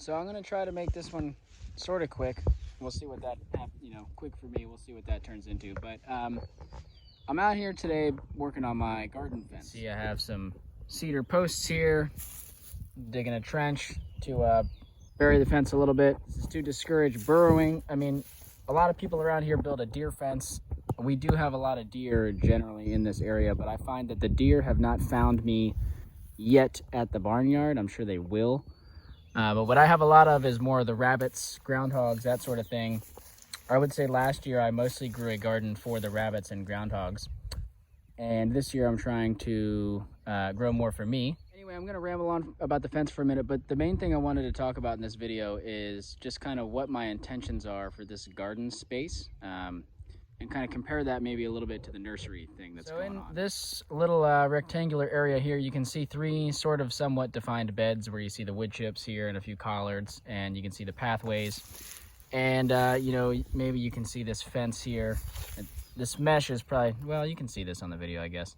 So I'm gonna try to make this one sort of quick. We'll see what that, quick for me. We'll see what that turns into. But I'm out here today working on my garden fence. See, I have some cedar posts here, digging a trench to bury the fence a little bit. This is to discourage burrowing. I mean, a lot of people around here build a deer fence. We do have a lot of deer generally in this area, but I find that the deer have not found me yet at the barnyard. I'm sure they will. But what I have a lot of is more of the rabbits, groundhogs, that sort of thing. I would say last year I mostly grew a garden for the rabbits and groundhogs. And this year I'm trying to grow more for me. Anyway, I'm going to ramble on about the fence for a minute, but the main thing I wanted to talk about in this video is just kind of what my intentions are for this garden space. And kind of compare that maybe a little bit to the nursery thing that's going on. So in this little rectangular area here, you can see three sort of somewhat defined beds where you see the wood chips here and a few collards, and you can see the pathways. And, maybe you can see this fence here. This mesh is probably, well, you can see this on the video, I guess.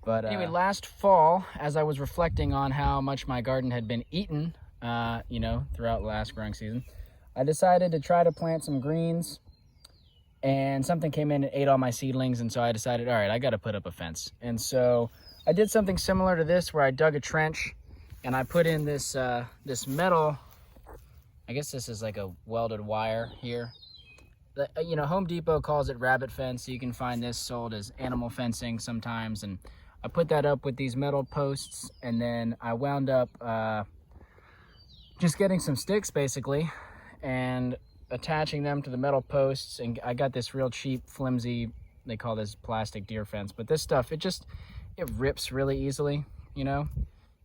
But anyway, last fall, as I was reflecting on how much my garden had been eaten, throughout last growing season, I decided to try to plant some greens. And something came in and ate all my seedlings, and so I decided, all right, I got to put up a fence. And so I did something similar to this, where I dug a trench and I put in this this metal. I guess this is like a welded wire here. Home Depot calls it rabbit fence. You can find this sold as animal fencing sometimes. And I put that up with these metal posts, and then I wound up just getting some sticks basically and attaching them to the metal posts. And I got this real cheap, flimsy, they call this plastic deer fence, but this stuff, it rips really easily. You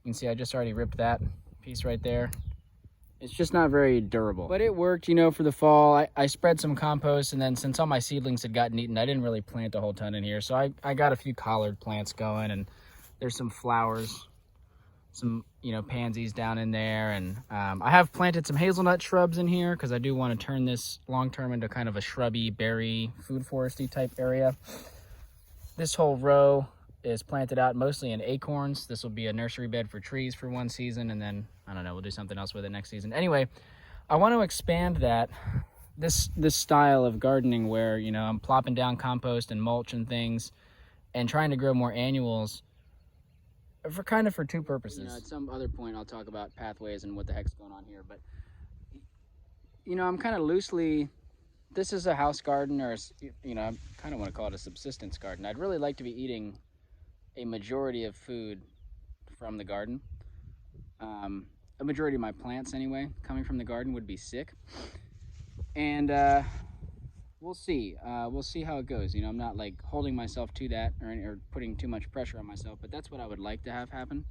can see I just already ripped that piece right there. It's just not very durable, but it worked, for the fall. I spread some compost, and then since all my seedlings had gotten eaten, I didn't really plant a whole ton in here. So I got a few collard plants going, and there's some flowers, some pansies down in there, and I have planted some hazelnut shrubs in here because I do want to turn this long term into kind of a shrubby, berry, food foresty type area. This whole row is planted out mostly in acorns. This will be a nursery bed for trees for one season, and then I don't know, we'll do something else with it next season. Anyway, I want to expand this style of gardening where I'm plopping down compost and mulch and things and trying to grow more annuals for two purposes. At some other point I'll talk about pathways and what the heck's going on here, but I'm kind of loosely, this is a house garden, or I kind of want to call it a subsistence garden. I'd really like to be eating a majority of food from the garden. A majority of my plants anyway coming from the garden would be sick, and we'll see how it goes. I'm not like holding myself to that or putting too much pressure on myself, but that's what I would like to have happen,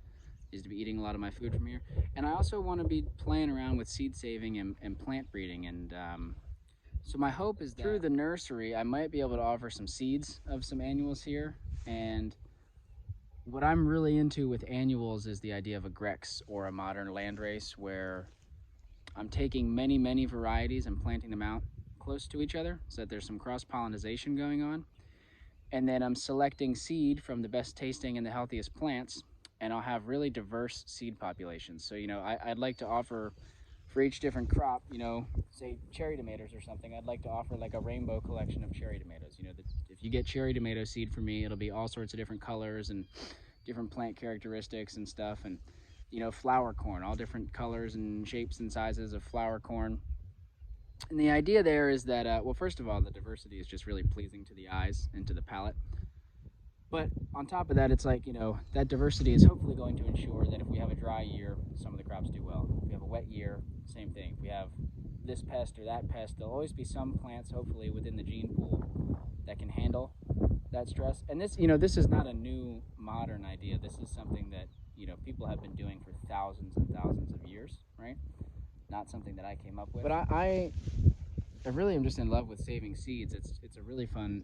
is to be eating a lot of my food from here. And I also want to be playing around with seed saving and plant breeding. And so my hope is that through the nursery, I might be able to offer some seeds of some annuals here. And what I'm really into with annuals is the idea of a grex, or a modern landrace, where I'm taking many, many varieties and planting them out close to each other so that there's some cross-pollination going on, and then I'm selecting seed from the best tasting and the healthiest plants, and I'll have really diverse seed populations. So I'd like to offer for each different crop, say cherry tomatoes or something, I'd like to offer like a rainbow collection of cherry tomatoes. If you get cherry tomato seed from me, it'll be all sorts of different colors and different plant characteristics and stuff. And flower corn, all different colors and shapes and sizes of flower corn. And the idea there is that, well, first of all, the diversity is just really pleasing to the eyes and to the palate. But on top of that, it's like, that diversity is hopefully going to ensure that if we have a dry year, some of the crops do well. If we have a wet year, same thing. If we have this pest or that pest, there'll always be some plants, hopefully, within the gene pool that can handle that stress. And this, this is not a new modern idea. This is something that, people have been doing for thousands and thousands of years, right? Not something that I came up with. But I really am just in love with saving seeds. It's a really fun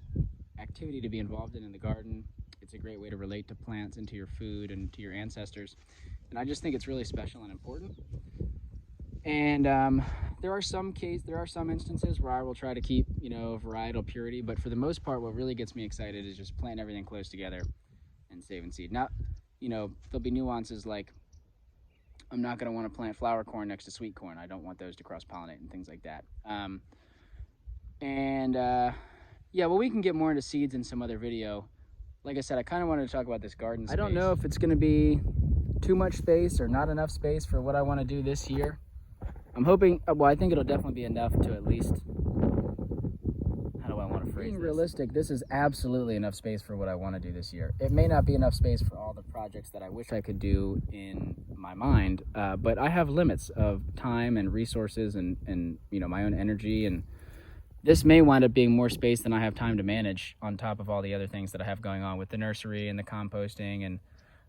activity to be involved in the garden. It's a great way to relate to plants and to your food and to your ancestors. And I just think it's really special and important. And there are some instances where I will try to keep, varietal purity, but for the most part, what really gets me excited is just planting everything close together and saving seed. Now, there'll be nuances like I'm not going to want to plant flower corn next to sweet corn. I don't want those to cross-pollinate and things like that. Yeah, well, we can get more into seeds in some other video. Like I said, I kind of wanted to talk about this garden space. I don't know if it's going to be too much space or not enough space for what I want to do this year. I'm hoping, well, I think it'll definitely be enough to at least, how do I want to phrase this? Being realistic, this is absolutely enough space for what I want to do this year. It may not be enough space for all the projects that I wish I could do in my mind, but I have limits of time and resources and you know, my own energy, and this may wind up being more space than I have time to manage on top of all the other things that I have going on with the nursery and the composting and,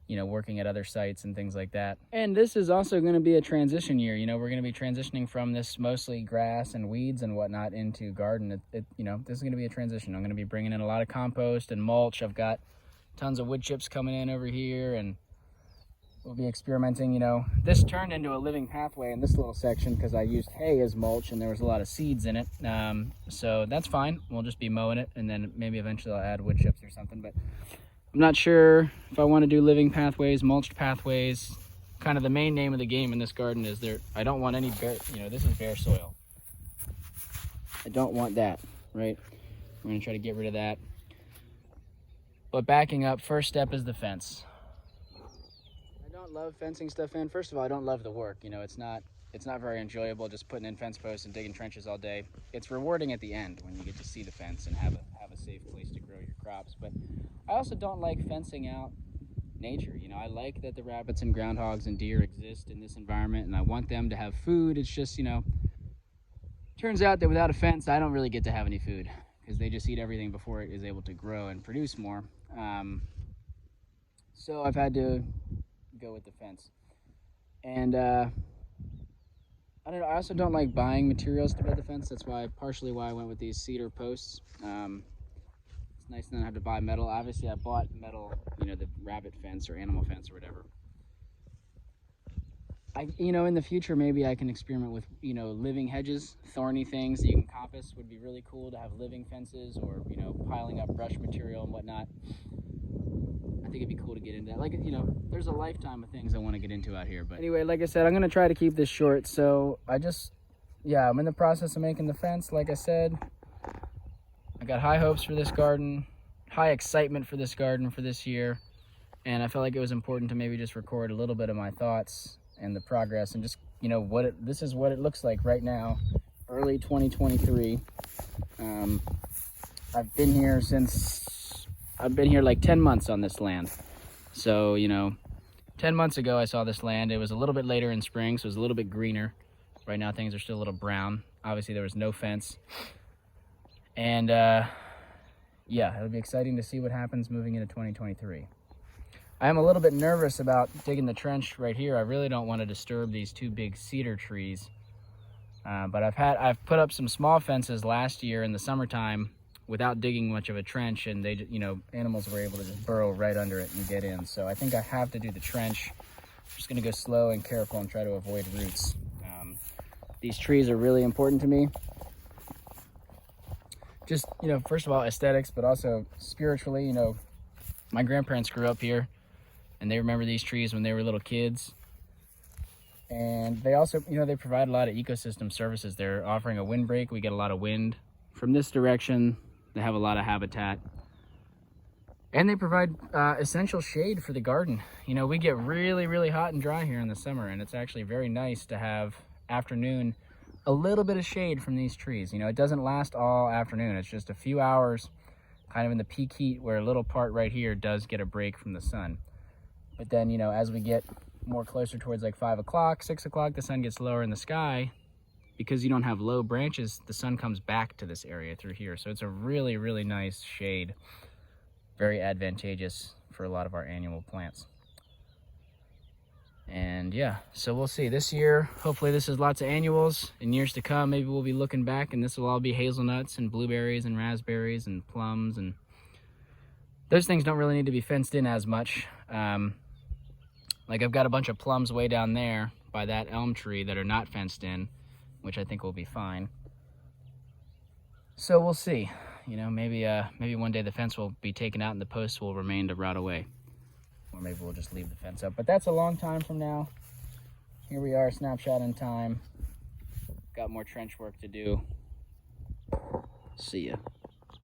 you know, working at other sites and things like that. And this is also going to be a transition year. You know, we're going to be transitioning from this mostly grass and weeds and whatnot into garden. You know, this is going to be a transition. I'm going to be bringing in a lot of compost and mulch. I've got tons of wood chips coming in over here, and we'll be experimenting. You know, this turned into a living pathway in this little section because I used hay as mulch and there was a lot of seeds in it. So that's fine. We'll just be mowing it, and then maybe eventually I'll add wood chips or something. But I'm not sure if I want to do living pathways, mulched pathways. Kind of the main name of the game in this garden is I don't want any bare, you know, this is bare soil. I don't want that, right? We're going to try to get rid of that. But backing up, first step is the fence. I don't love fencing stuff in. First of all, I don't love the work. You know, it's not very enjoyable just putting in fence posts and digging trenches all day. It's rewarding at the end when you get to see the fence and have a safe place to grow your crops. But I also don't like fencing out nature. You know, I like that the rabbits and groundhogs and deer exist in this environment, and I want them to have food. It's just, you know, turns out that without a fence, I don't really get to have any food because they just eat everything before it is able to grow and produce more. So I've had to go with the fence. And I don't know, I also don't like buying materials to build the fence. That's partially why I went with these cedar posts. It's nice not to have to buy metal. Obviously I bought metal, you know, the rabbit fence or animal fence or whatever. You know, in the future, maybe I can experiment with, you know, living hedges, thorny things that you can coppice. Would be really cool to have living fences, or, you know, piling up brush material and whatnot. I think it'd be cool to get into that. Like, you know, there's a lifetime of things I want to get into out here. But anyway, like I said, I'm going to try to keep this short. So I'm in the process of making the fence. Like I said, I got high hopes for this garden, high excitement for this garden for this year. And I felt like it was important to maybe just record a little bit of my thoughts and the progress, and just, you know, this is what it looks like right now, early 2023. I've been here like 10 months on this land. So, you know, 10 months ago I saw this land. It was a little bit later in spring, so it was a little bit greener. Right now things are still a little brown. Obviously there was no fence. And yeah, it'll be exciting to see what happens moving into 2023. I am a little bit nervous about digging the trench right here. I really don't want to disturb these two big cedar trees. But I've put up some small fences last year in the summertime without digging much of a trench, and they, you know, animals were able to just burrow right under it and get in. So I think I have to do the trench. I'm just gonna go slow and careful and try to avoid roots. These trees are really important to me. Just, you know, first of all, aesthetics, but also spiritually. You know, my grandparents grew up here, and they remember these trees when they were little kids. And they also, you know, they provide a lot of ecosystem services. They're offering a windbreak. We get a lot of wind from this direction. They have a lot of habitat. And they provide essential shade for the garden. You know, we get really, really hot and dry here in the summer, and it's actually very nice to have afternoon a little bit of shade from these trees. You know, it doesn't last all afternoon. It's just a few hours kind of in the peak heat, where a little part right here does get a break from the sun. But then, you know, as we get more closer towards like 5 o'clock, 6 o'clock, the sun gets lower in the sky. Because you don't have low branches, the sun comes back to this area through here. So it's a really, really nice shade. Very advantageous for a lot of our annual plants. And yeah, so we'll see. This year, hopefully this is lots of annuals. In years to come, maybe we'll be looking back and this will all be hazelnuts and blueberries and raspberries and plums. And those things don't really need to be fenced in as much. Like I've got a bunch of plums way down there by that elm tree that are not fenced in, which I think will be fine. So we'll see. You know, maybe one day the fence will be taken out and the posts will remain to rot away. Or maybe we'll just leave the fence up. But that's a long time from now. here we are, snapshot in time. Got more trench work to do. See ya.